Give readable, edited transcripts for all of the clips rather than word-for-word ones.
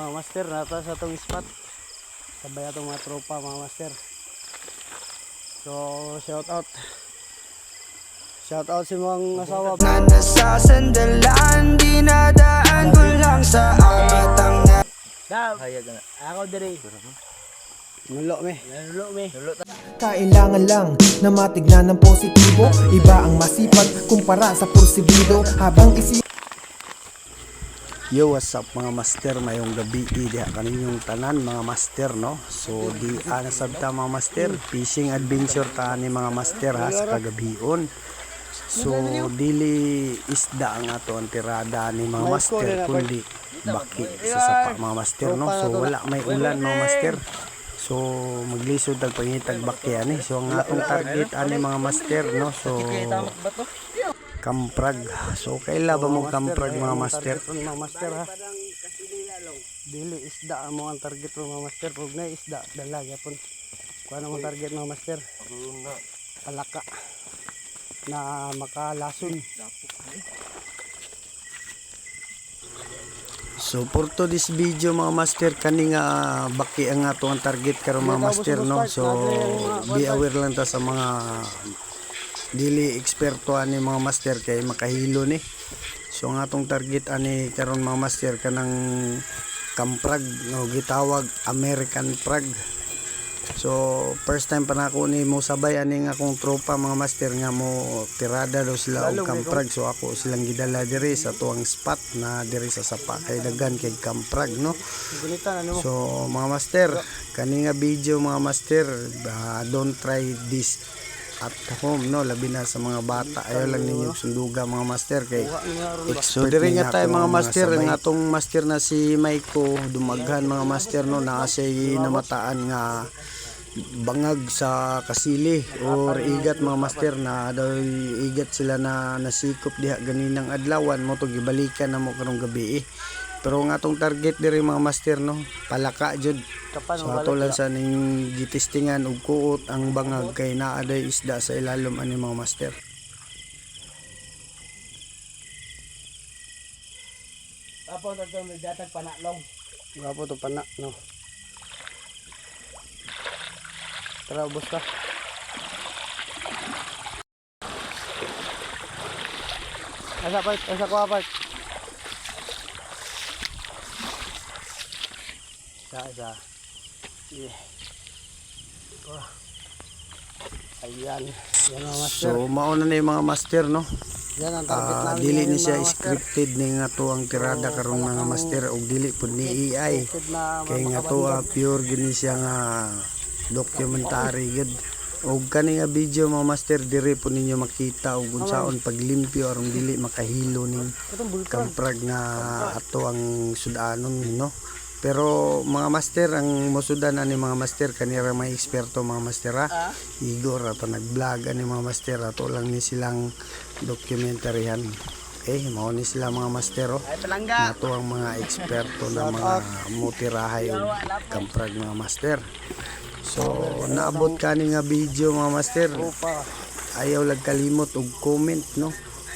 mga master, nata sa itong spot. Sabay itong mga tropa mga master. So shout out. Shout out si mga asawa. Na nasasandalan, dinadaan ko lang sa atang na. Dab, ako diri. Nulo me. Kailangan lang na matignan ng positibo. Iba ang masipag kumpara sa porsigido. Habang Yo, what's up mga master, mayong gabi diha kaninyong tanan mga master, no? So di nasabta mga master, fishing adventure ta ni mga master ha sa kagabion. So dili isda ang ato ang tirada ni mga master, kundi baki sa sapa mga master, no? So wala may ulan mga master. So maglisod tag pangitag baki ani. So ang atong target ani mga master, no? So kamprag. So kaila ba mo kamprag mga master? Mga master ha. Dili isda mo ang target mga master. Pag na isda dalaga pun. Kuan ang target mga master. Palaka na makalason. So for to this video mga master, kani nga baki ang ato ang target karon mga master, no? So be aware lang ta sa mga dili eksperto ani mga master kay makahilo ni. So ang atong target ani karon mga master kanang kamprag, no, gitawag American prag. So first time pa nako ni mo sabay ani nga akong tropa mga master nga mo tirada daw sila og kamprag. So ako silang gidala diri sa tuang spot na diri sa sapa kay daghan kay kamprag, no. So mga master, kani nga video mga master, don't try this at home, no, labi na sa mga bata. Ayaw lang ninyo sunduga mga master kay so diri nga tayo mga master. Ang atong master na si Maiko dumaghan mga master, no, na siya namataan nga bangag sa kasili or igat mga master, na daw igat sila na nasikop diha ganinang adlawan mo to gibalikan na mo karong gabi Pero ang atong target diri mga master, no, palaka jud. So ato lang sa ning gitistingan og kuot ang bangag kay naa day isda sa ilalom ani mga master. Apo to datag panaklong. Gapo to pana, no. Tara ubos ka. Asa ko apart. Sa. Yeah. Oh. Ayan. Yan mga master. So mauna na yung mga master, no. Yan ang target namin. Dili ni siya scripted ni nga to ang tirada karon mga master, og dili pud ni AI. Kay nga to pure gini siya nga documentary gud. Og kani nga video mga master diri po ninyo makita og unsaon paglimpyo aron dili makahilo ning kamprag nga ato ang sudanon, no. Pero mga master, ang musudan ani mga master kanira may eksperto mga master ha. Igor ato nag-vlog ani mga master, ato lang ni silang documentary-han. Okay, mao ni sila mga master, oh. Ato ang mga eksperto na mga mutirahay og kamprag mga master. So naabot kani nga video mga master, ayaw lang kalimot og comment, no,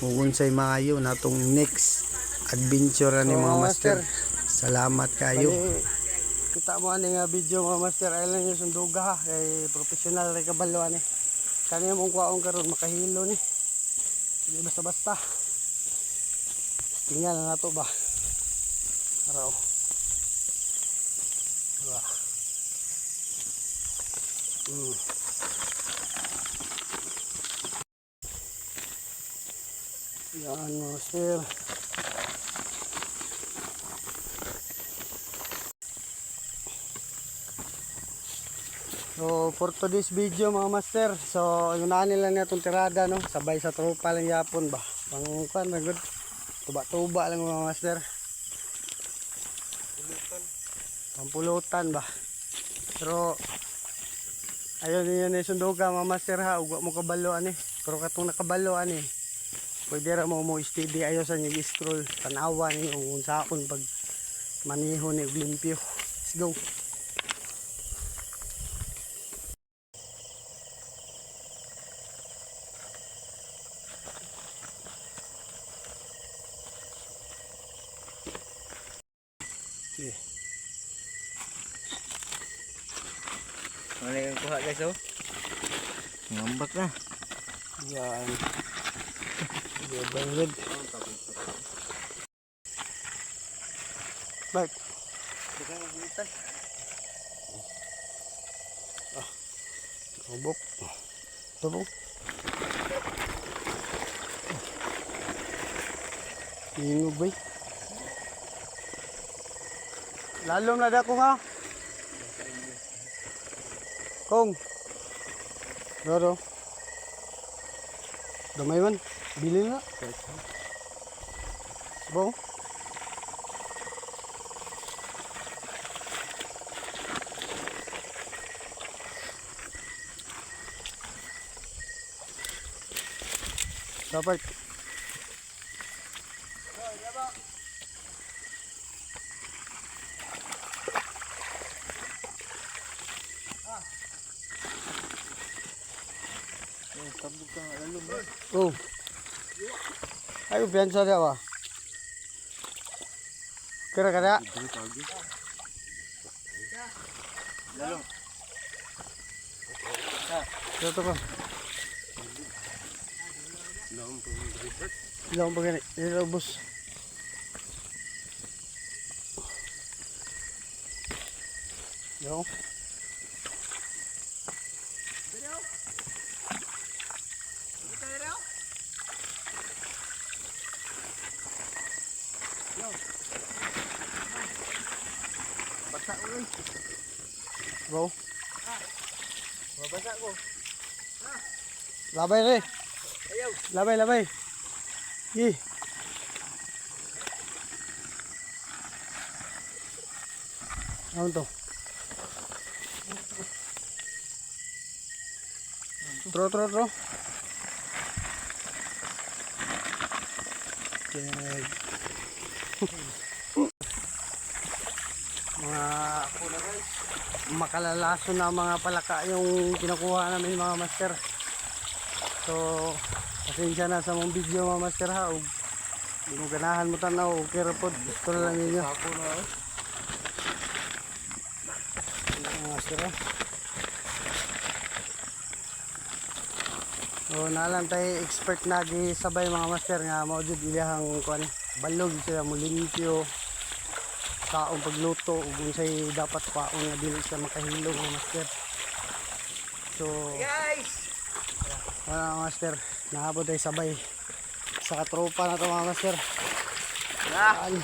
kung unsay maayo natong next adventure ani mga master. Salamat kayo. Kita mo ani nga video mga master, ay lang yung sunduga ha, kay professional ray kabalo ani. Kani mong kwaong karon makahilo ni. Dili basta-basta. Tingnan na nato ba. Araw. Wah. Yan master. So for today's video mga master, so yun na nila na itong tirada, no, sabay sa tropa lang yapon ba, pangkuan na good, tuba-tuba lang mga master, pampulutan ba. Pero ayun yun yung sunduga mga master ha, ugwa mo kabalo ani. Pero katong nakabalo ani, pwede ra mo steady ayo sa nyo scroll tanawa ni kung saon pag maniho ni limpyo. Let's go. Okay. Ano yung kuha guys oh? Ngambak na. Yan. Yan bangod. Bart. Ubok. Tubok. Ingog bay. Lalom na da ko nga. Kong. Roro. Damay man. Bili na. Bo. Dapat. Oh. Ayo biasa dia wah. Kira-kira. Dito ko. Long begini, ini bus. Yo. Basa ulit. Bro. Mabasa ko. Labay re. Ayaw. Labay, labay. Ih. Ano to? Tro. Okay. Mga makalalaso na mga palaka yung kinukuha namin mga master. So pasensya na sa mong video mga master ha. Hindi mo ganahan mo tanaw. Okay rapod. Gusto na lang ninyo. Mga master ha. So nalang tayo expert na gisabay mga master nga maudid ilahang kuan balog sila mo limpyo saong pagluto ug unsay dapat paon nga dili siya makahilong mga master. So guys, mga master, naabot tayo sabay sa katropa na to mga master. Yan.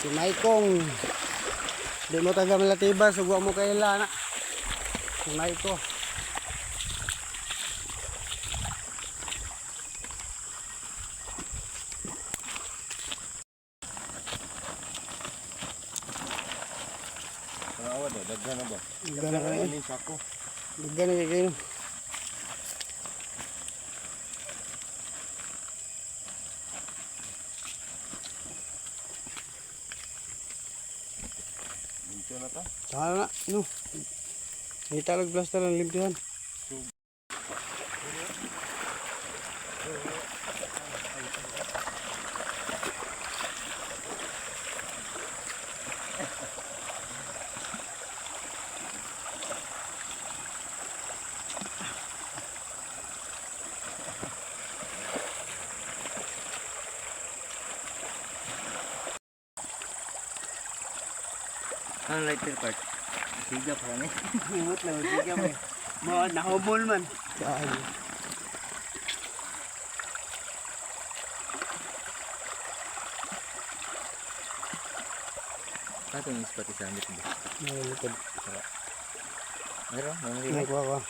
Si Maikong di mo taga malatiba sugwa mo kaila na si Maiko. Daghan na ba? Daghan na kayo. Ini sako. Daghan na kayo. Limpyo na ta. Tama na. No. May talag plaster ang limpyohan. Ang lighter part. Siga pa ni. Himot lang, siga mo. Mga nahubol man. Dahil. Ato yung spot isang bit ba? Nalilipad. Meron? Nagwa ko.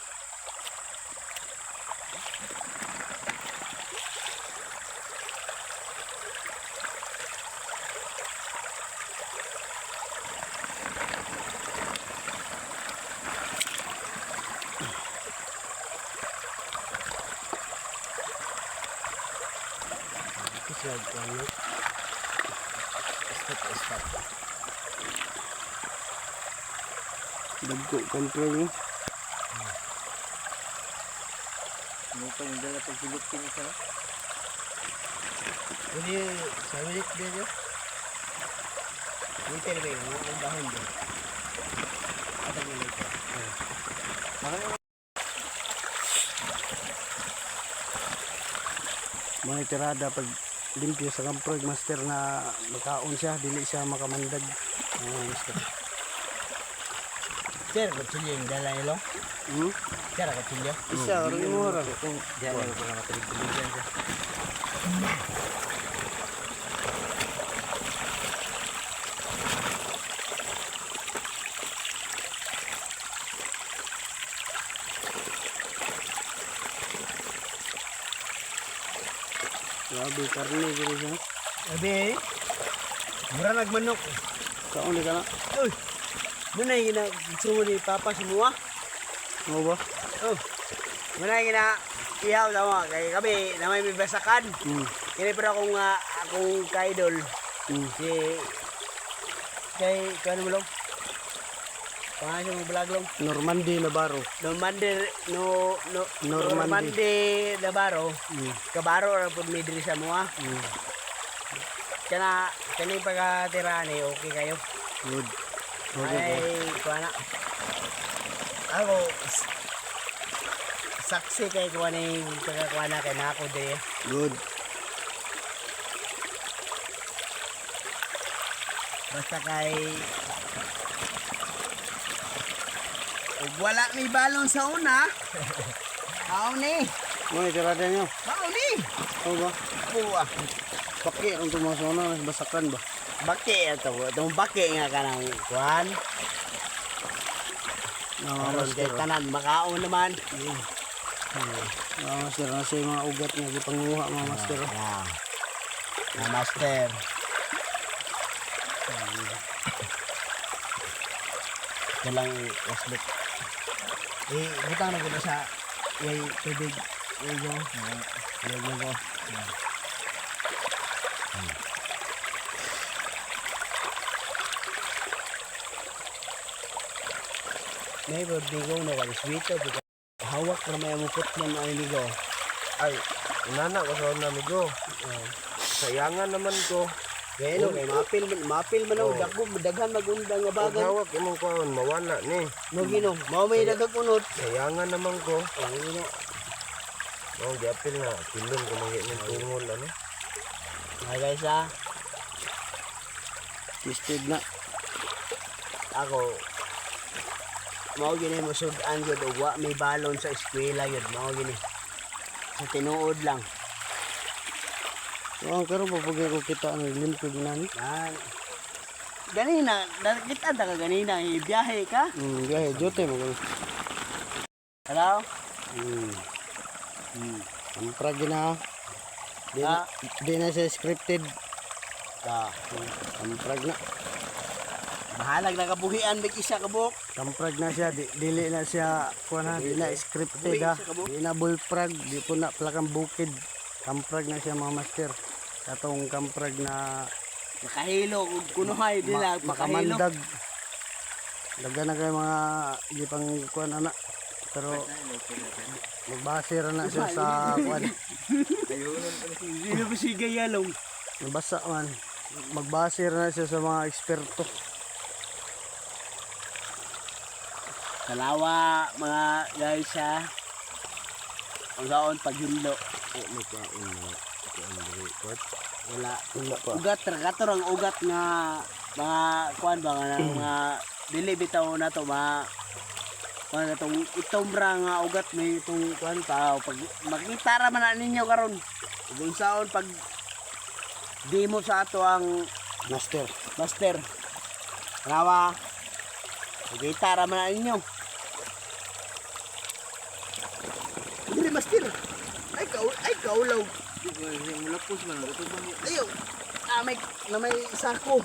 Slide ko ano. Stop. Dagko control mo. Ano pa yung dala pag Philippine isa na? Hindi, sa milik din yun. Hindi talaga yun, ang dahon din. Mga tirada pag limpyo sa kamprog master na makaon siya, dili siya makamandag. Master. Sir, kutsilyo yung dala nilo. Sir, kutsilyo. Isa, rin mo rin. Diyan yung mga matulig-tuligan siya. Grabe, karne gini siya. Abi, mura nagmanok. Kaon ka na. Uy, muna yung gusto ni Papa semua. Mo ba? Oh, muna yung ihaw tama. Kaya kami, na may bibasakan. Kini pero akong ka-idol. Si, kay, kaya mo lang? Pangalan mo vlog lang? Normandy Navarro. Normandi Navarro. Kabaro ra pud mi diri sa mua. Kana kani pagkatirani okay kayo. Good. Ay kuana. Ako saksi kay kuana yung pagkakuana kay nako diri. Good. Basta kay wala may balon sa una. Aw ni. Mga tirada niyo. Aw ni. Mo ba? Buwa. Paki ang tumasona, basakan ba? Baki ito. Itong baki nga ka ng kuhan. Karon kay tanan makaon naman. Mga master na siya yung mga ugat nga gipanguha mga master. Na master. Ito lang waslit. Butang na gano'n sa way tubig. Ugo. Ugo. May bigo na kali sweet o hawak na may amukot man ang ligo. Ay, inana ko sa una amigo. Sayangan naman ko. Gano kay mapil man Oh. dako daghan magundang nga Pag bagan. hawak imong kuwan, mawala ni. No gino, mao may dagag unot. Sayangan naman ko. Gino. Mao giapil na kilon ko mangi ning tungol ano. Mga guys ah, Twisted na. ako mao gini mo sudan gyud og wa may balon sa eskwela gyud mao gini. Sa tinuod lang. So, ang karon pa pag ko kita ang limpyo ginani. Yan. Ganina, nakita ta ka ganina, ibiyahe ka. Gahe, jote mo gani. Hello? Ang prag na. Ah, Di na siya scripted. ah. Ang prag na. Bahalag na kabuhian big isa ka buhok. Kamprag na siya, dili na siya, kuha na, di na scripted ha. Di na bullprag, di po na plakang bukid. Kamprag na siya mga master. Katong kamprag na Makahilo ug kunuhay nila makahilo. makamandag. Daga na kayo mga gipang kuha na. Pero magbase ra na siya sa kuha. Sino ba si Gayalong? Nabasa man. Magbase ra na siya sa mga eksperto. Kalawa mga guys ha. Ang gaon paghilo. Wala. Wala pa. Ugat tragator ang ugat nga mga kuan ba nga mga dili bitaw na to ba kuan na tong itombra nga ugat may itong kuan pa pag makita ra man na ninyo karon kung saon pag demo sa ato ang Master. master. Kalawa. Makita ra man na ninyo. Dili master. Ay kaulaw. Mulapos man ito ba? Ayo. Na may sako.